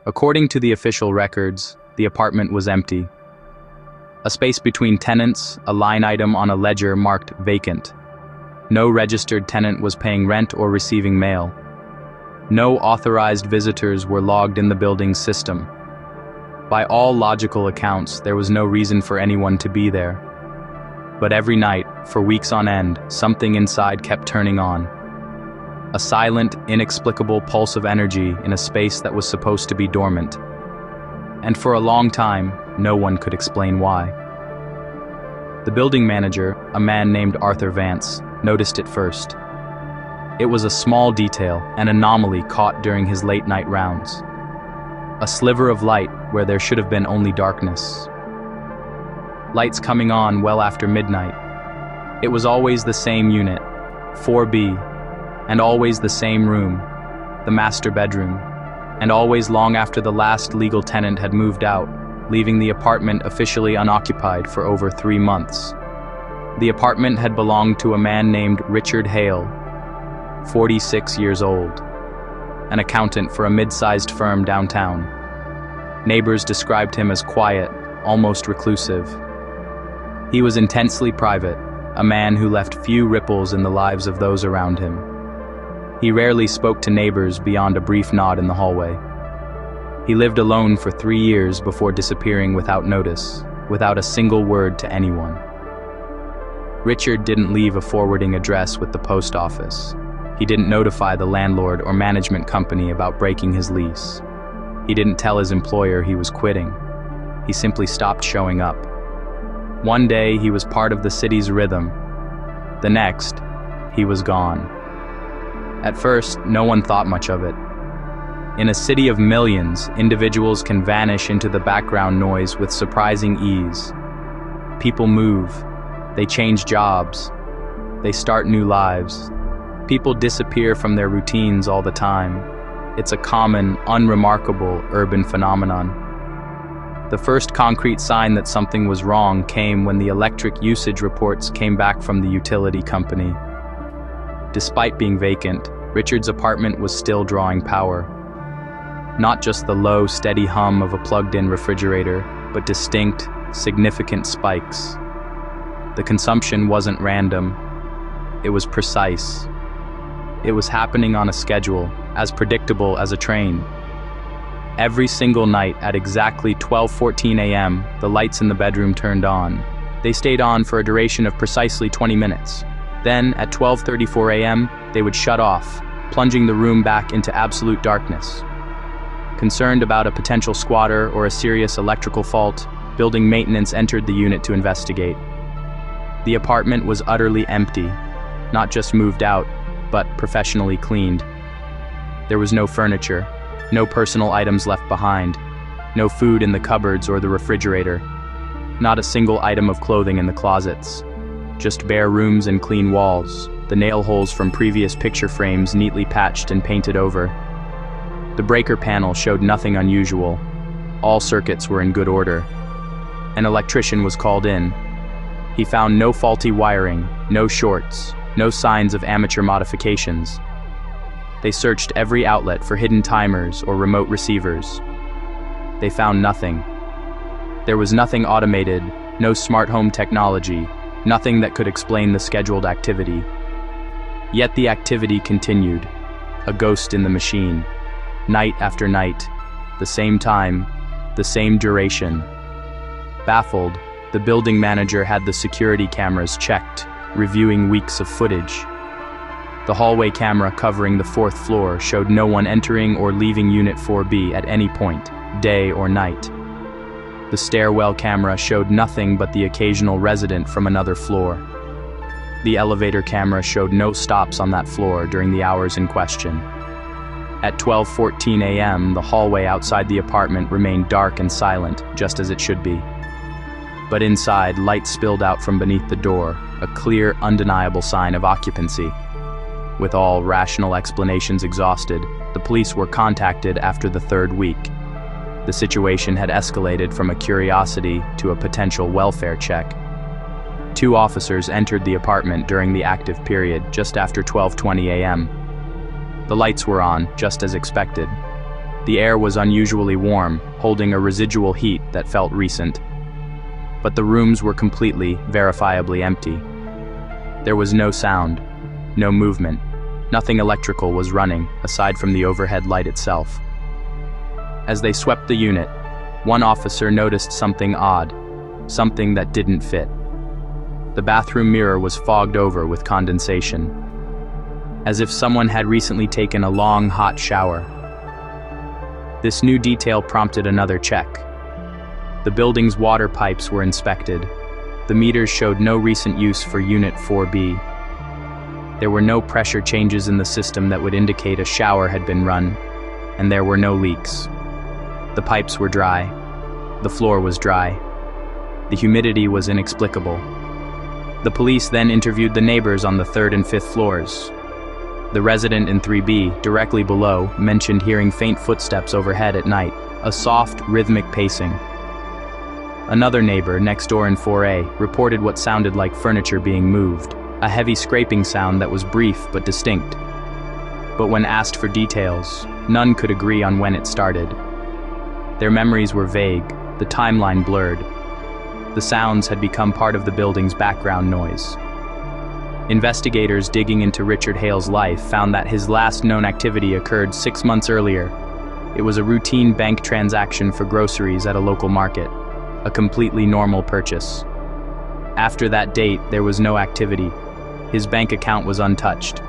According to the official records, the apartment was empty. A space between tenants, a line item on a ledger marked vacant. No registered tenant was paying rent or receiving mail. No authorized visitors were logged in the building's system. By all logical accounts, there was no reason for anyone to be there. But every night, for weeks on end, something inside kept turning on. A silent, inexplicable pulse of energy in a space that was supposed to be dormant. And for a long time, no one could explain why. The building manager, a man named Arthur Vance, noticed it first. It was a small detail, an anomaly caught during his late-night rounds. A sliver of light where there should have been only darkness. Lights coming on well after midnight. It was always the same unit, 4B, and always the same room, the master bedroom, and always long after the last legal tenant had moved out, leaving the apartment officially unoccupied for over 3 months. The apartment had belonged to a man named Richard Hale, 46 years old, an accountant for a mid-sized firm downtown. Neighbors described him as quiet, almost reclusive. He was intensely private, a man who left few ripples in the lives of those around him. He rarely spoke to neighbors beyond a brief nod in the hallway. He lived alone for 3 years before disappearing without notice, without a single word to anyone. Richard didn't leave a forwarding address with the post office. He didn't notify the landlord or management company about breaking his lease. He didn't tell his employer he was quitting. He simply stopped showing up. One day, he was part of the city's rhythm. The next, he was gone. At first, no one thought much of it. In a city of millions, individuals can vanish into the background noise with surprising ease. People move. They change jobs. They start new lives. People disappear from their routines all the time. It's a common, unremarkable urban phenomenon. The first concrete sign that something was wrong came when the electric usage reports came back from the utility company. Despite being vacant, Richard's apartment was still drawing power. Not just the low, steady hum of a plugged-in refrigerator, but distinct, significant spikes. The consumption wasn't random. It was precise. It was happening on a schedule, as predictable as a train. Every single night at exactly 12:14 a.m., the lights in the bedroom turned on. They stayed on for a duration of precisely 20 minutes. Then, at 12:34 a.m., they would shut off, plunging the room back into absolute darkness. Concerned about a potential squatter or a serious electrical fault, building maintenance entered the unit to investigate. The apartment was utterly empty, not just moved out, but professionally cleaned. There was no furniture, no personal items left behind, no food in the cupboards or the refrigerator, not a single item of clothing in the closets, just bare rooms and clean walls, the nail holes from previous picture frames neatly patched and painted over. The breaker panel showed nothing unusual. All circuits were in good order. An electrician was called in. He found no faulty wiring, no shorts, no signs of amateur modifications. They searched every outlet for hidden timers or remote receivers. They found nothing. There was nothing automated, no smart home technology, nothing that could explain the scheduled activity. Yet the activity continued, a ghost in the machine. Night after night, the same time, the same duration. Baffled, the building manager had the security cameras checked, reviewing weeks of footage. The hallway camera covering the 4th floor showed no one entering or leaving Unit 4B at any point, day or night. The stairwell camera showed nothing but the occasional resident from another floor. The elevator camera showed no stops on that floor during the hours in question. At 12:14 a.m., the hallway outside the apartment remained dark and silent, just as it should be. But inside, light spilled out from beneath the door, a clear, undeniable sign of occupancy. With all rational explanations exhausted, the police were contacted after the 3rd week. The situation had escalated from a curiosity to a potential welfare check. 2 officers entered the apartment during the active period, just after 12:20 a.m. The lights were on, just as expected. The air was unusually warm, holding a residual heat that felt recent. But the rooms were completely, verifiably empty. There was no sound, no movement. Nothing electrical was running, aside from the overhead light itself. As they swept the unit, one officer noticed something odd, something that didn't fit. The bathroom mirror was fogged over with condensation, as if someone had recently taken a long, hot shower. This new detail prompted another check. The building's water pipes were inspected. The meters showed no recent use for Unit 4B. There were no pressure changes in the system that would indicate a shower had been run, and there were no leaks. The pipes were dry. The floor was dry. The humidity was inexplicable. The police then interviewed the neighbors on the 3rd and 5th floors. The resident in 3B, directly below, mentioned hearing faint footsteps overhead at night, a soft, rhythmic pacing. Another neighbor, next door in 4A, reported what sounded like furniture being moved, a heavy scraping sound that was brief but distinct. But when asked for details, none could agree on when it started. Their memories were vague, the timeline blurred. The sounds had become part of the building's background noise. Investigators digging into Richard Hale's life found that his last known activity occurred 6 months earlier. It was a routine bank transaction for groceries at a local market, a completely normal purchase. After that date, there was no activity. His bank account was untouched,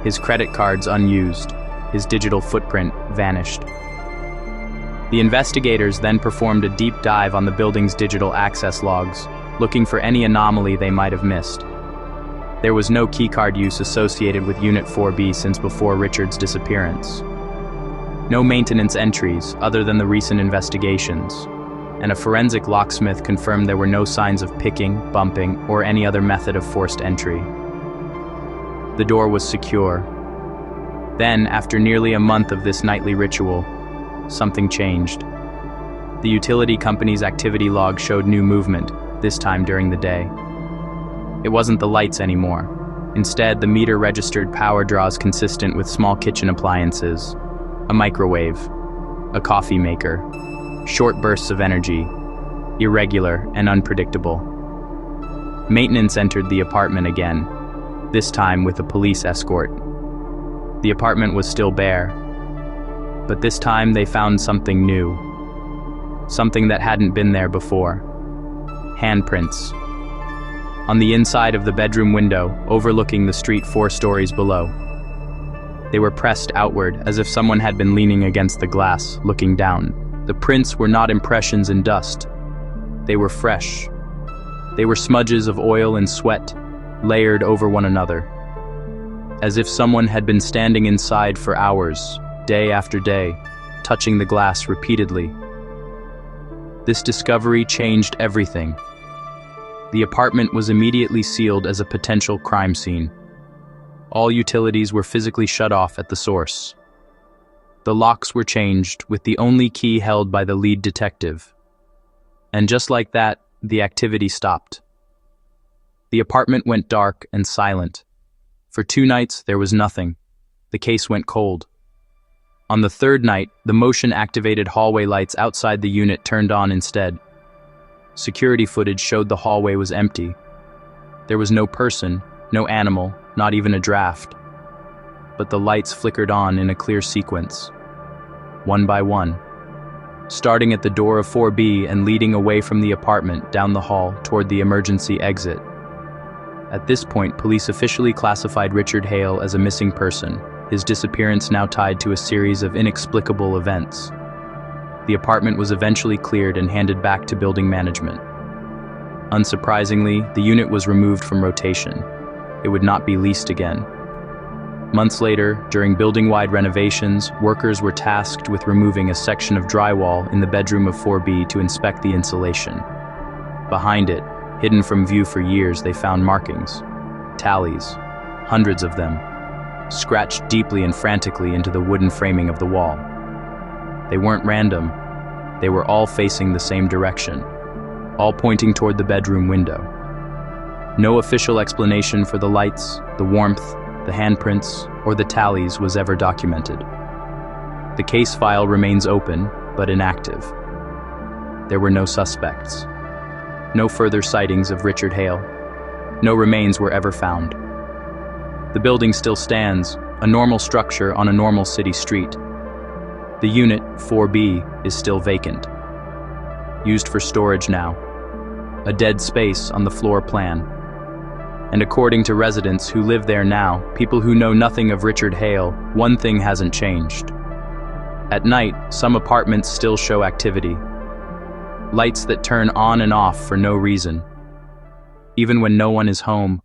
his credit cards unused, his digital footprint vanished. The investigators then performed a deep dive on the building's digital access logs, looking for any anomaly they might have missed. There was no keycard use associated with Unit 4B since before Richard's disappearance. No maintenance entries other than the recent investigations, and a forensic locksmith confirmed there were no signs of picking, bumping, or any other method of forced entry. The door was secure. Then, after nearly a month of this nightly ritual, something changed. The utility company's activity log showed new movement, this time during the day. It wasn't the lights anymore. Instead, the meter registered power draws consistent with small kitchen appliances, a microwave, a coffee maker, short bursts of energy, irregular and unpredictable. Maintenance entered the apartment again, this time with a police escort. The apartment was still bare, but this time they found something new, something that hadn't been there before. Handprints. On the inside of the bedroom window, overlooking the street 4 stories below. They were pressed outward, as if someone had been leaning against the glass, looking down. The prints were not impressions in dust. They were fresh. They were smudges of oil and sweat, layered over one another. As if someone had been standing inside for hours, day after day, touching the glass repeatedly. This discovery changed everything. The apartment was immediately sealed as a potential crime scene. All utilities were physically shut off at the source. The locks were changed, with the only key held by the lead detective. And just like that, the activity stopped. The apartment went dark and silent. For 2 nights, there was nothing. The case went cold. On the 3rd night, the motion-activated hallway lights outside the unit turned on instead. Security footage showed the hallway was empty. There was no person, no animal, not even a draft. But the lights flickered on in a clear sequence, one by one, starting at the door of 4B and leading away from the apartment down the hall toward the emergency exit. At this point, police officially classified Richard Hale as a missing person, his disappearance now tied to a series of inexplicable events. The apartment was eventually cleared and handed back to building management. Unsurprisingly, the unit was removed from rotation. It would not be leased again. Months later, during building-wide renovations, workers were tasked with removing a section of drywall in the bedroom of 4B to inspect the insulation. Behind it, hidden from view for years, they found markings, tallies, hundreds of them, scratched deeply and frantically into the wooden framing of the wall. They weren't random. They were all facing the same direction, all pointing toward the bedroom window. No official explanation for the lights, the warmth, the handprints, or the tallies was ever documented. The case file remains open, but inactive. There were no suspects. No further sightings of Richard Hale. No remains were ever found. The building still stands, a normal structure on a normal city street. The unit, 4B, is still vacant. Used for storage now. A dead space on the floor plan. And according to residents who live there now, people who know nothing of Richard Hale, one thing hasn't changed. At night, some apartments still show activity. Lights that turn on and off for no reason. Even when no one is home,